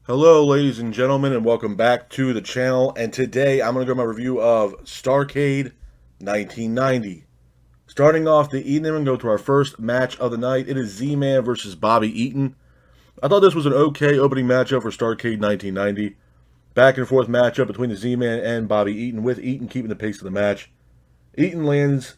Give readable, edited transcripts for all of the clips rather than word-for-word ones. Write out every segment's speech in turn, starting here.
Hello, ladies and gentlemen, and welcome back to the channel. And today I'm going to go my review of Starrcade 1990. Starting off the evening, and go to our first match of the night. It is Z-Man versus Bobby Eaton. I thought this was an okay opening matchup for Starrcade 1990. Back and forth matchup between the Z-Man and Bobby Eaton, with Eaton keeping the pace of the match. Eaton lands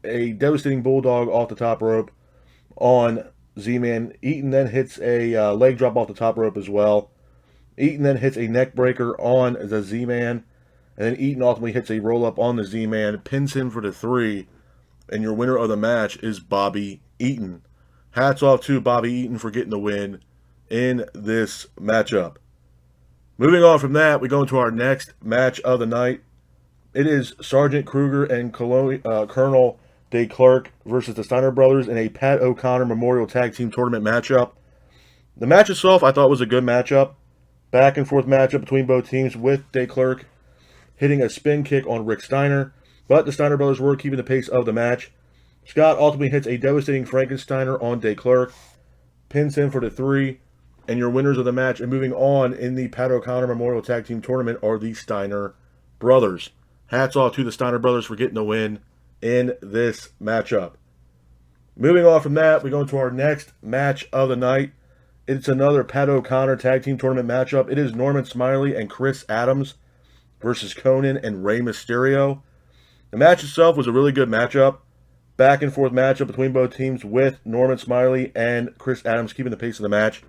a devastating bulldog off the top rope on Z-Man. Eaton then hits a leg drop off the top rope as well. Eaton then hits a neck breaker on the Z-Man, and then Eaton ultimately hits a roll-up on the Z-Man, pins him for the 3, and your winner of the match is Bobby Eaton. Hats off to Bobby Eaton for getting the win in this matchup. Moving on from that, we go into our next match of the night. It is Sergeant Kruger and Colonel DeClerc versus the Steiner Brothers in a Pat O'Connor Memorial Tag Team Tournament matchup. The match itself I thought was a good matchup. Back and forth matchup between both teams, with DeClerc hitting a spin kick on Rick Steiner, but the Steiner brothers were keeping the pace of the match. Scott ultimately hits a devastating Frankensteiner on DeClerc, pins him for the 3, and your winners of the match and moving on in the Pat O'Connor Memorial Tag Team Tournament are the Steiner brothers. Hats off to the Steiner brothers for getting the win in this matchup. Moving on from that, we go into our next match of the night. It's another Pat O'Connor Tag Team Tournament matchup. It is Norman Smiley and Chris Adams versus Conan and Rey Mysterio. The match itself was a really good matchup. Back and forth matchup between both teams, with Norman Smiley and Chris Adams keeping the pace of the match.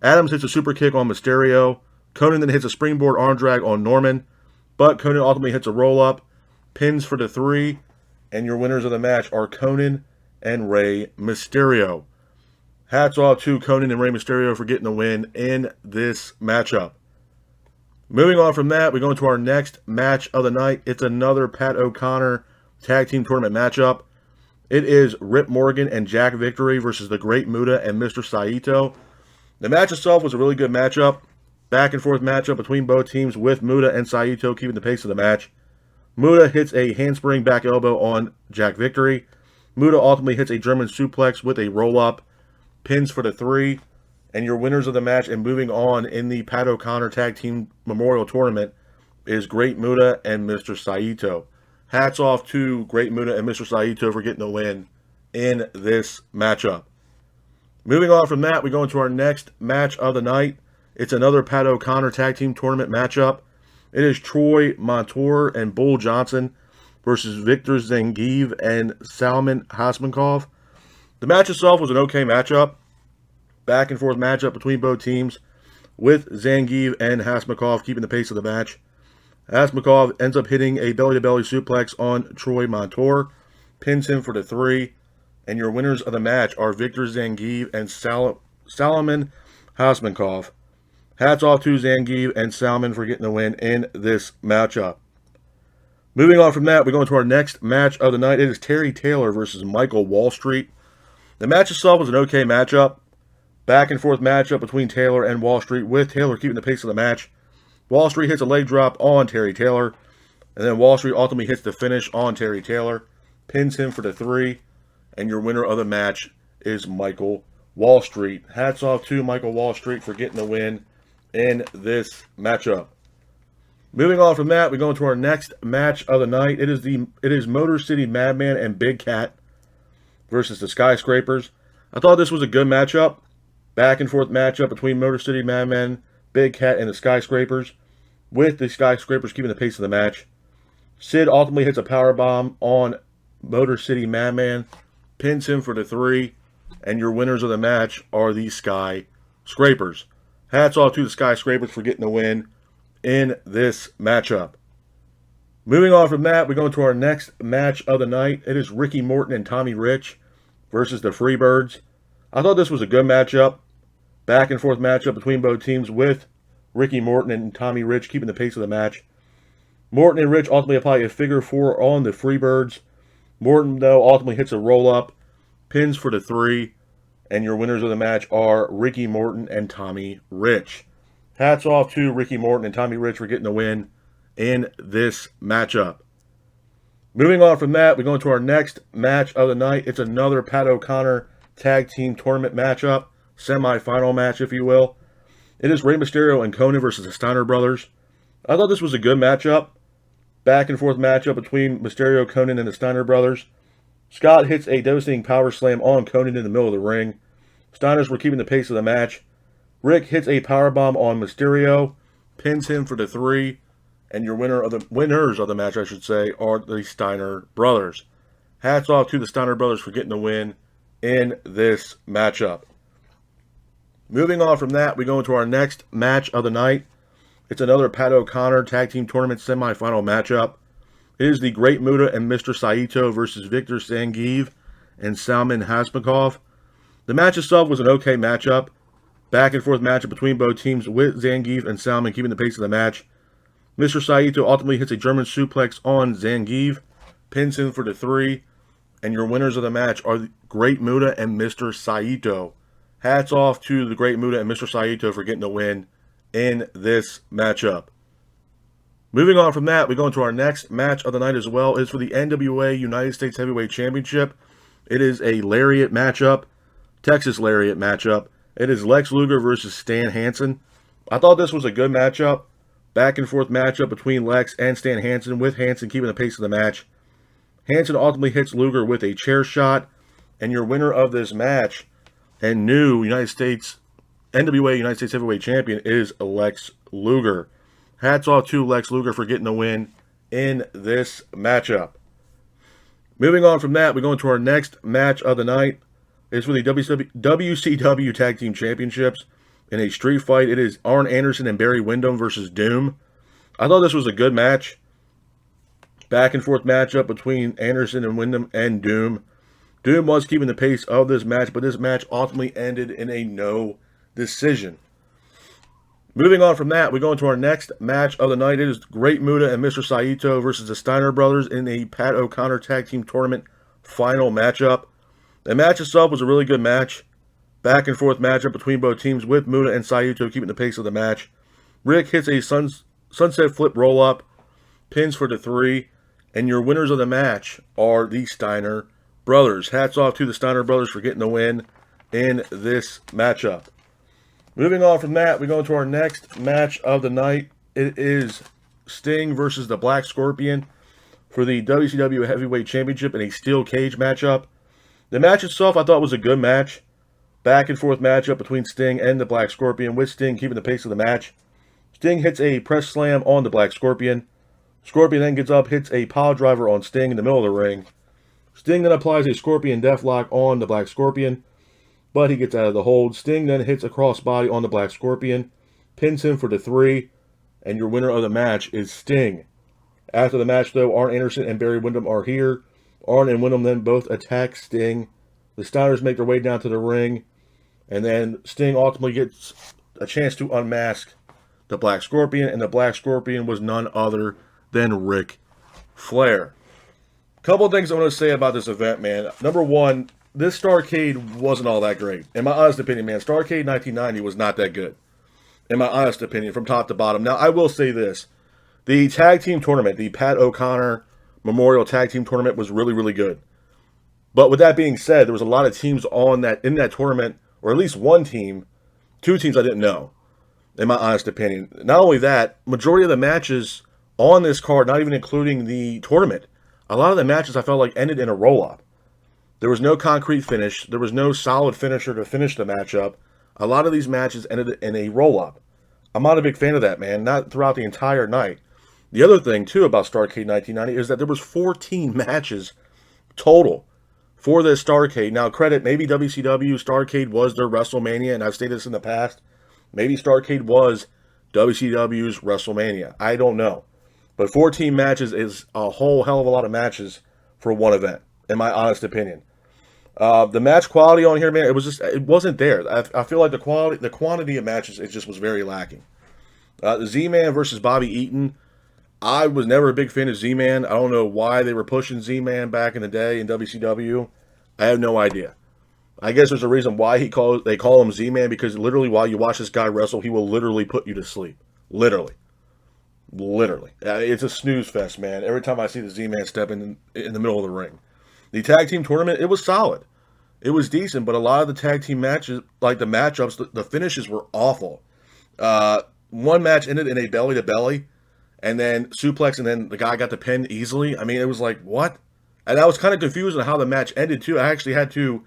Adams hits a super kick on Mysterio. Conan then hits a springboard arm drag on Norman, but Conan ultimately hits a roll-up, pins for the 3, and your winners of the match are Conan and Rey Mysterio. Hats off to Conan and Rey Mysterio for getting the win in this matchup. Moving on from that, we go into our next match of the night. It's another Pat O'Connor Tag Team Tournament matchup. It is Rip Morgan and Jack Victory versus the Great Muta and Mr. Saito. The match itself was a really good matchup. Back and forth matchup between both teams, with Muta and Saito keeping the pace of the match. Muta hits a handspring back elbow on Jack Victory. Muta ultimately hits a German suplex with a roll-up, pins for the 3, and your winners of the match and moving on in the Pat O'Connor Tag Team Memorial Tournament is Great Muta and Mr. Saito. Hats off to Great Muta and Mr. Saito for getting the win in this matchup. Moving on from that, we go into our next match of the night. It's another Pat O'Connor Tag Team Tournament matchup. It is Troy Montour and Bull Johnson versus Victor Zangief and Salman Hasmankov. The match itself was an okay matchup. Back and forth matchup between both teams, with Zangief and Hasmankov keeping the pace of the match. Hasmankov ends up hitting a belly-to-belly suplex on Troy Montour, pins him for the 3, and your winners of the match are Victor Zangief and Salman Hasmankov. Hats off to Zangief and Salman for getting the win in this matchup. Moving on from that, we go into our next match of the night. It is Terry Taylor versus Michael Wall Street. The match itself was an okay matchup. Back and forth matchup between Taylor and Wall Street, with Taylor keeping the pace of the match. Wall Street hits a leg drop on Terry Taylor, and then Wall Street ultimately hits the finish on Terry Taylor, pins him for the 3, and your winner of the match is Michael Wall Street. Hats off to Michael Wall Street for getting the win in this matchup. Moving on from that, we go into our next match of the night. It is Motor City Madman and Big Cat versus the Skyscrapers. I thought this was a good matchup. Back and forth matchup between Motor City Madman, Big Cat, and the Skyscrapers, with the Skyscrapers keeping the pace of the match. Sid ultimately hits a powerbomb on Motor City Madman, pins him for the 3, and your winners of the match are the Skyscrapers. Hats off to the Skyscrapers for getting the win in this matchup. Moving on from that, we go into our next match of the night. It is Ricky Morton and Tommy Rich versus the Freebirds. I thought this was a good matchup. Back and forth matchup between both teams, with Ricky Morton and Tommy Rich keeping the pace of the match. Morton and Rich ultimately apply a figure 4 on the Freebirds. Morton, though, ultimately hits a roll-up, pins for the 3, and your winners of the match are Ricky Morton and Tommy Rich. Hats off to Ricky Morton and Tommy Rich for getting the win in this matchup. Moving on from that, we go into our next match of the night. It's another Pat O'Connor Tag Team Tournament matchup, semi-final match, if you will. It is Rey Mysterio and Conan versus the Steiner brothers. I thought this was a good matchup. Back and forth matchup between Mysterio, Conan, and the Steiner brothers. Scott hits a devastating power slam on Conan in the middle of the ring. Steiners were keeping the pace of the match. Rick hits a powerbomb on Mysterio, pins him for the 3, and your winners of the match, I should say, are the Steiner brothers. Hats off to the Steiner brothers for getting the win in this matchup. Moving on from that, we go into our next match of the night. It's another Pat O'Connor Tag Team Tournament semifinal matchup. It is the Great Muta and Mr. Saito versus Victor Zangief and Salman Hasmakov. The match itself was an okay matchup. Back and forth matchup between both teams with Zangief and Salman keeping the pace of the match. Mr. Saito ultimately hits a German suplex on Zangief, pins him for the 3, and your winners of the match are the Great Muta and Mr. Saito. Hats off to the Great Muta and Mr. Saito for getting the win in this matchup. Moving on from that, we go into our next match of the night as well. It's for the NWA United States Heavyweight Championship. It is a Lariat matchup, Texas Lariat matchup. It is Lex Luger versus Stan Hansen. I thought this was a good matchup. Back and forth matchup between Lex and Stan Hansen, with Hansen keeping the pace of the match. Hansen ultimately hits Luger with a chair shot, and your winner of this match and new NWA United States Heavyweight Champion is Lex Luger. Hats off to Lex Luger for getting the win in this matchup. Moving on from that, we go into our next match of the night. It's for the WCW Tag Team Championships. In a street fight, it is Arn Anderson and Barry Windham versus Doom. I thought this was a good match. Back and forth matchup between Anderson and Windham and Doom. Doom was keeping the pace of this match, but this match ultimately ended in a no decision. Moving on from that, we go into our next match of the night. It is Great Muta and Mr. Saito versus the Steiner brothers in a Pat O'Connor Tag Team Tournament final matchup. The match itself was a really good match. Back and forth matchup between both teams with Muta and Saito keeping the pace of the match. Rick hits a sunset flip roll-up, pins for the 3, and your winners of the match are the Steiner brothers. Hats off to the Steiner brothers for getting the win in this matchup. Moving on from that, we go into our next match of the night. It is Sting versus the Black Scorpion for the WCW Heavyweight Championship in a steel cage matchup. The match itself I thought was a good match. Back and forth matchup between Sting and the Black Scorpion, with Sting keeping the pace of the match. Sting hits a press slam on the Black Scorpion. Scorpion then gets up, hits a pile driver on Sting in the middle of the ring. Sting then applies a Scorpion Deathlock on the Black Scorpion, but he gets out of the hold. Sting then hits a crossbody on the Black Scorpion, pins him for the 3, and your winner of the match is Sting. After the match, though, Arn Anderson and Barry Windham are here. Arn and Windham then both attack Sting. The Steiners make their way down to the ring, and then Sting ultimately gets a chance to unmask the Black Scorpion, and the Black Scorpion was none other than Ric Flair. Couple of things I want to say about this event, man. Number one, this Starrcade wasn't all that great. In my honest opinion, man, Starrcade 1990 was not that good. In my honest opinion, from top to bottom. Now, I will say this. The tag team tournament, the Pat O'Connor Memorial Tag Team Tournament, was really, really good. But with that being said, there was a lot of teams in that tournament, or at least one team, 2 teams I didn't know, in my honest opinion. Not only that, majority of the matches on this card, not even including the tournament, a lot of the matches I felt like ended in a roll-up. There was no concrete finish. There was no solid finisher to finish the matchup. A lot of these matches ended in a roll-up. I'm not a big fan of that, man. Not throughout the entire night. The other thing, too, about Starrcade 1990 is that there was 14 matches total for this Starrcade. Now, credit, maybe WCW Starrcade was their WrestleMania, and I've stated this in the past. Maybe Starrcade was WCW's WrestleMania. I don't know. But 14 matches is a whole hell of a lot of matches for one event, in my honest opinion. The match quality on here, man, it wasn't there. I feel like the quantity of matches, it just was very lacking. The Z-Man versus Bobby Eaton. I was never a big fan of Z-Man. I don't know why they were pushing Z-Man back in the day in WCW. I have no idea. I guess there's a reason why they call him Z-Man, because literally while you watch this guy wrestle, he will literally put you to sleep. Literally. It's a snooze fest, man. Every time I see the Z-Man step in the middle of the ring. The tag team tournament, it was solid. It was decent, but a lot of the tag team matches, like the matchups, the finishes were awful. One match ended in a belly to belly, and then suplex, and then the guy got the pin easily. I mean, it was like, what? And I was kind of confused on how the match ended too. I actually had to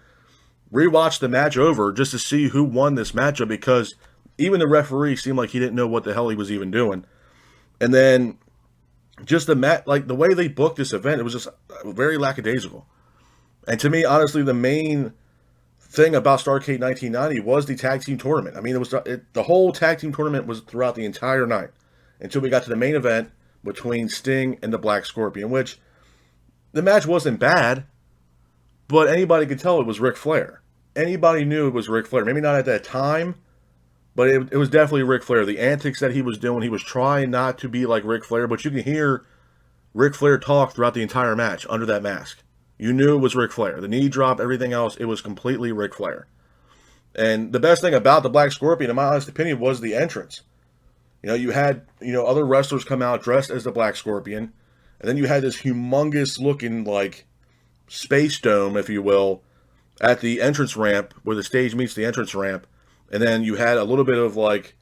rewatch the match over just to see who won this matchup, because even the referee seemed like he didn't know what the hell he was even doing. And then just the match, like the way they booked this event, it was just very lackadaisical. And to me, honestly, the main thing about Starrcade 1990 was the tag team tournament. I mean, the whole tag team tournament was throughout the entire night until we got to the main event between Sting and the Black Scorpion, which the match wasn't bad, but anybody could tell it was Ric Flair. Anybody knew it was Ric Flair. Maybe not at that time, but it was definitely Ric Flair. The antics that he was doing, he was trying not to be like Ric Flair, but you can hear Ric Flair talk throughout the entire match under that mask. You knew it was Ric Flair. The knee drop, everything else, it was completely Ric Flair. And the best thing about the Black Scorpion, in my honest opinion, was the entrance. You know, you had, other wrestlers come out dressed as the Black Scorpion, and then you had this humongous looking, like, space dome, if you will, at the entrance ramp, where the stage meets the entrance ramp. And then you had a little bit of, like,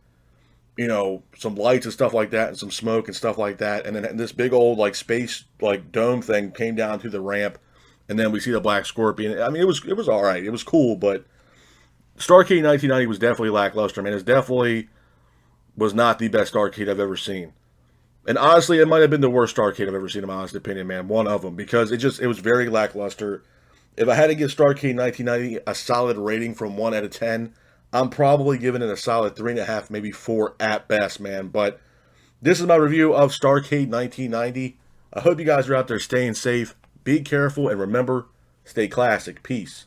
some lights and stuff like that, and some smoke and stuff like that. And then this big old, like, space, like, dome thing came down to the ramp. And then we see the Black Scorpion. I mean, it was all right. It was cool, but Starrcade 1990 was definitely lackluster, man. It definitely was not the best Starrcade I've ever seen. And honestly, it might have been the worst Starrcade I've ever seen, in my honest opinion, man. One of them, because it was very lackluster. If I had to give Starrcade 1990 a solid rating from 1 out of 10, I'm probably giving it a solid 3.5, maybe 4 at best, man. But this is my review of Starrcade 1990. I hope you guys are out there staying safe. Be careful, and remember, stay classic. Peace.